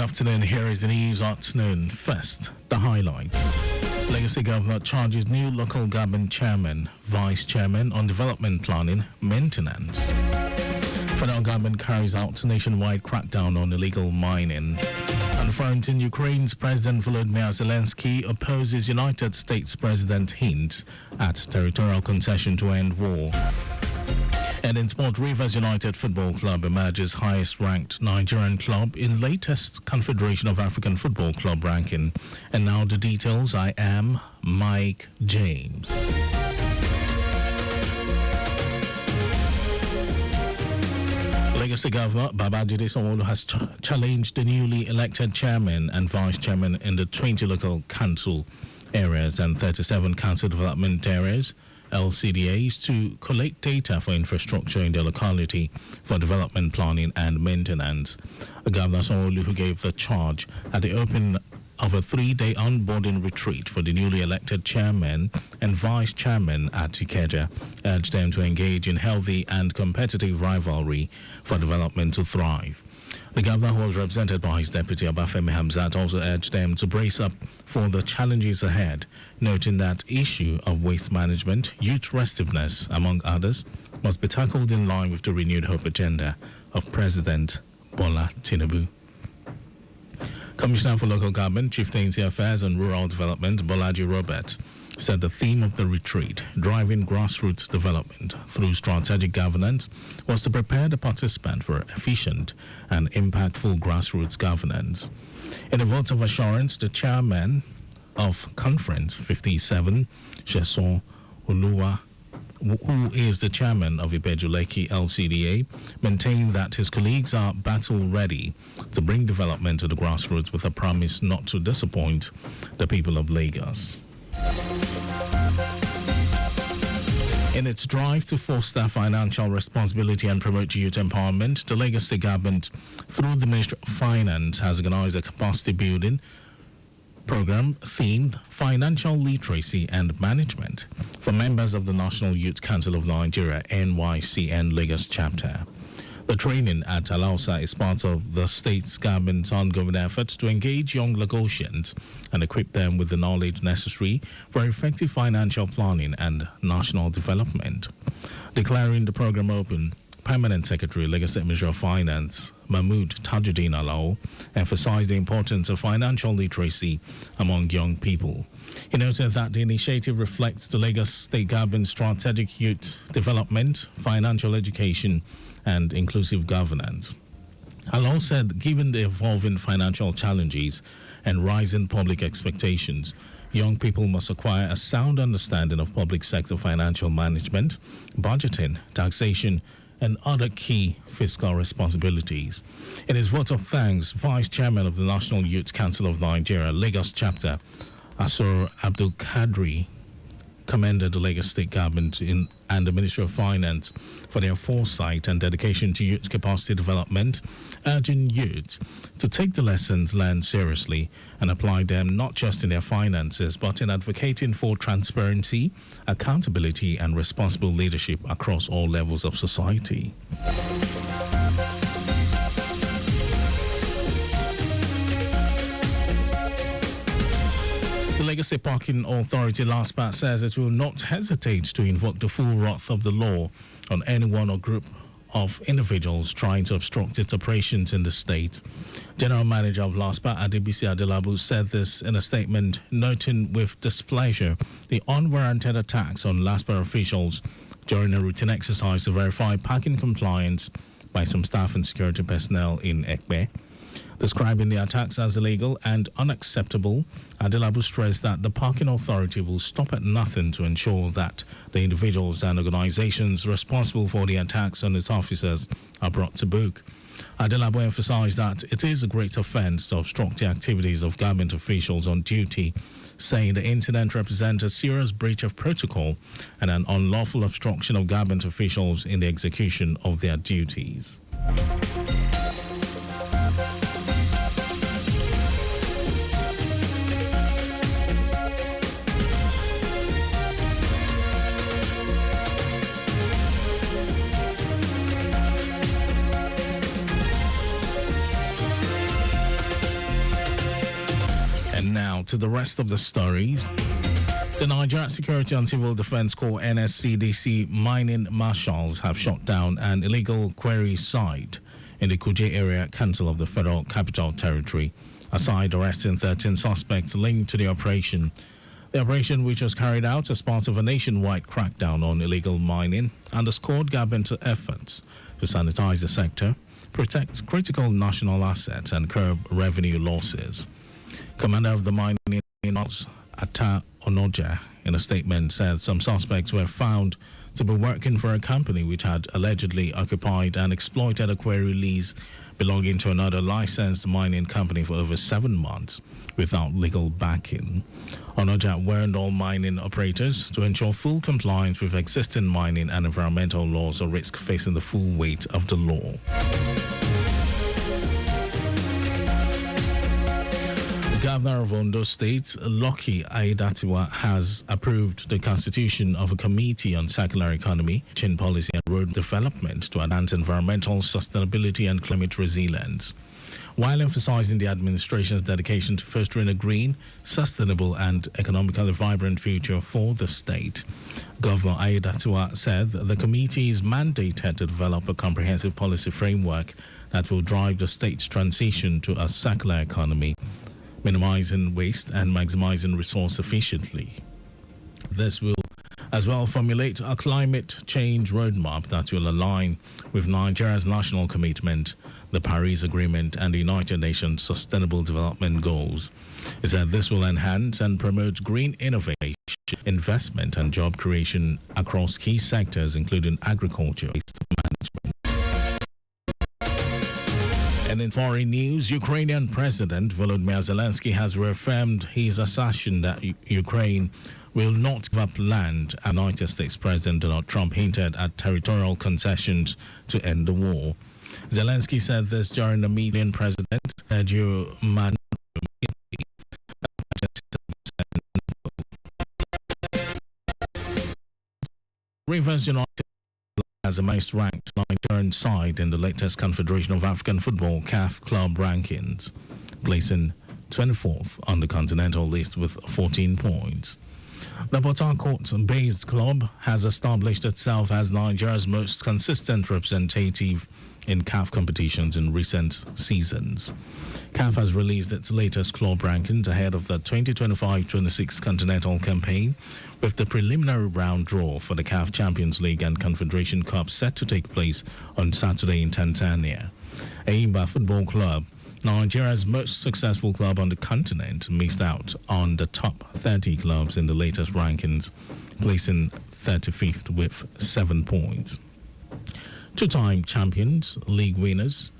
afternoon. Here is the news at noon. First, the highlights. Legacy Governor charges new local government chairman, vice chairman on development planning, maintenance. Federal government carries out nationwide crackdown on illegal mining. On the front in Ukraine's President Volodymyr Zelensky opposes United States President hint at territorial concession to end war. And in sport, Rivers United Football Club emerges highest-ranked Nigerian club in latest Confederation of African Football Club ranking. And now the details. I am Mike James. Legacy Governor Babajide Sanwo-Olu has challenged the newly elected chairman and vice chairman in the 20 local council areas and 37 council development areas, LCDAs, to collect data for infrastructure in their locality for development planning and maintenance. Governor Sanwo-Olu, who gave the charge at the opening of a 3-day onboarding retreat for the newly elected chairman and vice chairman at Ikeja, urged them to engage in healthy and competitive rivalry for development to thrive. The governor, who was represented by his deputy Obafemi Hamzat, also urged them to brace up for the challenges ahead, noting that issue of waste management, youth restiveness, among others, must be tackled in line with the renewed hope agenda of President Bola Tinubu. Commissioner for Local Government, Chieftaincy Affairs and Rural Development, Bolaji Robert, said the theme of the retreat, driving grassroots development through strategic governance, was to prepare the participant for efficient and impactful grassroots governance. In a vote of assurance, the chairman of Conference 57, Sheson Oluwa, who is the chairman of Ibeju-Lekki LCDA, maintained that his colleagues are battle-ready to bring development to the grassroots with a promise not to disappoint the people of Lagos. In its drive to foster financial responsibility and promote youth empowerment, the Lagos State Government, through the Ministry of Finance, has organized a capacity building program themed Financial Literacy and Management for members of the National Youth Council of Nigeria, NYCN Lagos chapter. The training at Alausa is part of the state's government's ongoing efforts to engage young Lagosians and equip them with the knowledge necessary for effective financial planning and national development. Declaring the program open, Permanent Secretary, Lagos State Ministry of Finance, Mahmood Tajuddin Alao, emphasized the importance of financial literacy among young people. He noted that the initiative reflects the Lagos State Government's strategic youth development, financial education, and inclusive governance. Alao said, given the evolving financial challenges and rising public expectations, young people must acquire a sound understanding of public sector financial management, budgeting, taxation, and other key fiscal responsibilities. In his vote of thanks, Vice Chairman of the National Youth Council of Nigeria, Lagos Chapter, Asur Abdul Kadri, commended the Lagos State Government and the Ministry of Finance for their foresight and dedication to youth capacity development, urging youths to take the lessons learned seriously and apply them not just in their finances, but in advocating for transparency, accountability, and responsible leadership across all levels of society. The Lagos State Parking Authority, LASPA, says it will not hesitate to invoke the full wrath of the law on anyone or group of individuals trying to obstruct its operations in the state. General Manager of LASPA, Adebisi Adelabu, said this in a statement, noting with displeasure the unwarranted attacks on LASPA officials during a routine exercise to verify parking compliance by some staff and security personnel in Ekpe. Describing the attacks as illegal and unacceptable, Adelabu stressed that the Parking Authority will stop at nothing to ensure that the individuals and organizations responsible for the attacks on its officers are brought to book. Adelabu emphasized that it is a great offense to obstruct the activities of government officials on duty, saying the incident represents a serious breach of protocol and an unlawful obstruction of government officials in the execution of their duties. to the rest of the stories. The Nigeria Security and Civil Defense Corps NSCDC mining marshals have shut down an illegal quarry site in the Kuje area council of the Federal Capital Territory, aside arresting 13 suspects linked to the operation. The operation, which was carried out as part of a nationwide crackdown on illegal mining, underscored government efforts to sanitize the sector, protect critical national assets, and curb revenue losses. Commander of the mining Ata Onoja, in a statement, said some suspects were found to be working for a company which had allegedly occupied and exploited a quarry lease belonging to another licensed mining company for over 7 months without legal backing. Onoja warned all mining operators to ensure full compliance with existing mining and environmental laws or risk facing the full weight of the law. Governor of Ondo State, Lucky Aiyedatiwa, has approved the constitution of a committee on circular economy, chain policy and road development to enhance environmental sustainability and climate resilience, while emphasizing the administration's dedication to fostering a green, sustainable and economically vibrant future for the state. Governor Aiyedatiwa said the committee is mandated to develop a comprehensive policy framework that will drive the state's transition to a circular economy, minimizing waste and maximizing resource efficiently. This will as well formulate a climate change roadmap that will align with Nigeria's national commitment, the Paris Agreement, and the United Nations Sustainable Development Goals. He said this will enhance and promote green innovation, investment, and job creation across key sectors, including agriculture, waste management. And in foreign news, Ukrainian President Volodymyr Zelensky has reaffirmed his assertion that Ukraine will not give up land. United States President Donald Trump hinted at territorial concessions to end the war. Zelensky said this during a meeting with President Sergio Manuel. Rivers United as the most ranked Nigerian side in the latest Confederation of African Football CAF club rankings, placing 24th on the continental list with 14 points. The Port Harcourt-based club has established itself as Nigeria's most consistent representative in CAF competitions in recent seasons. CAF has released its latest club rankings ahead of the 2025-26 continental campaign, with the preliminary round draw for the CAF Champions League and Confederation Cup set to take place on Saturday in Tanzania. Enyimba Football Club, Nigeria's most successful club on the continent, missed out on the top 30 clubs in the latest rankings, placing 35th with 7 points. Two-time champions, league winners,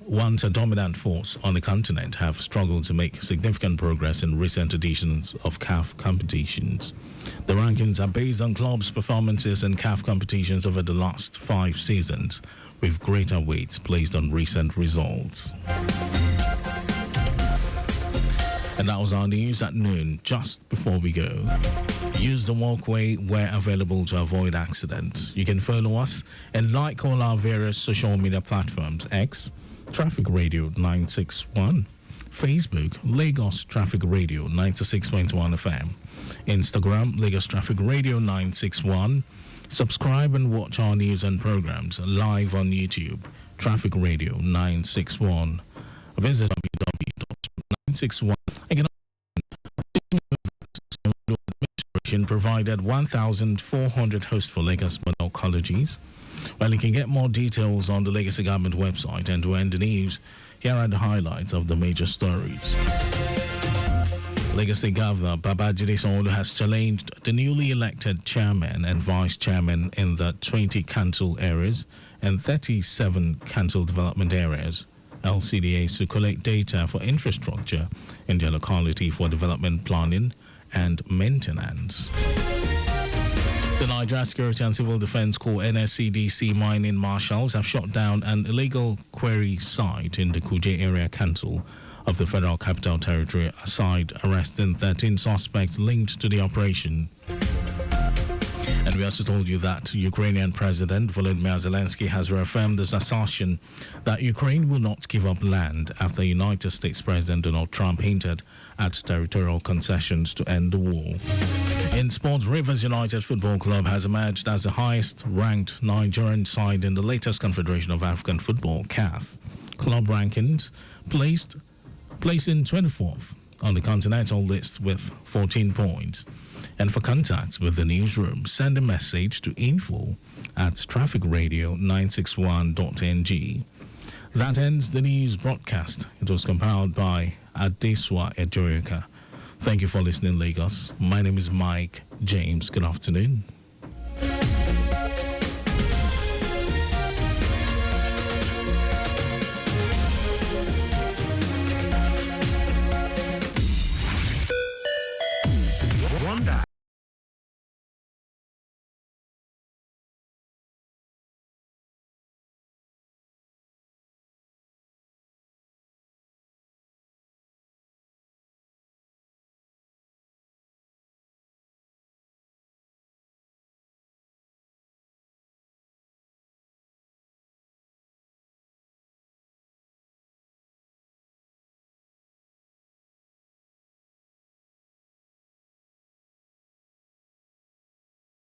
once a dominant force on the continent, have struggled to make significant progress in recent editions of CAF competitions. The rankings are based on clubs' performances in CAF competitions over the last 5 seasons, with greater weight placed on recent results. And that was our news at noon. Just before we go, use the walkway where available to avoid accidents. You can follow us and like all our various social media platforms: X, Traffic Radio 961, Facebook, Lagos Traffic Radio 96.1 FM, Instagram, Lagos Traffic Radio 961. Subscribe and watch our news and programs live on YouTube, Traffic Radio 961. Visit www.961. Again, administration provided 1,400 hosts for Lagos Model Colleges. Well, you can get more details on the Legacy Government website, and to end the news, here are the highlights of the major stories. Lagos State Governor Babajide Sanwo-Olu has challenged the newly elected chairman and vice chairman in the 20 council areas and 37 council development areas, LCDAs, to collect data for infrastructure in their locality for development planning and maintenance. The Nigeria Security and Civil Defense Corps NSCDC mining marshals have shut down an illegal quarry site in the Kuje area council of the Federal Capital Territory, aside arresting 13 suspects linked to the operation. And we also told you that Ukrainian President Volodymyr Zelensky has reaffirmed his assertion that Ukraine will not give up land after United States President Donald Trump hinted at territorial concessions to end the war. In sports, Rivers United Football Club has emerged as the highest-ranked Nigerian side in the latest Confederation of African Football (CAF) club rankings, placing 24th on the continental list with 14 points. And for contact with the newsroom, send a message to info@trafficradio961.ng. That ends the news broadcast. It was compiled by Adeswa Ejoyeka. Thank you for listening, Lagos. My name is Mike James. Good afternoon.